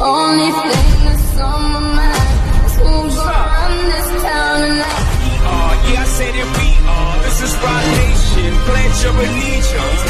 Only thing that's on my mind is who's gonna run this town tonight. Yeah, I said it, we are. This is Rock Nation. Pledge your allegiance.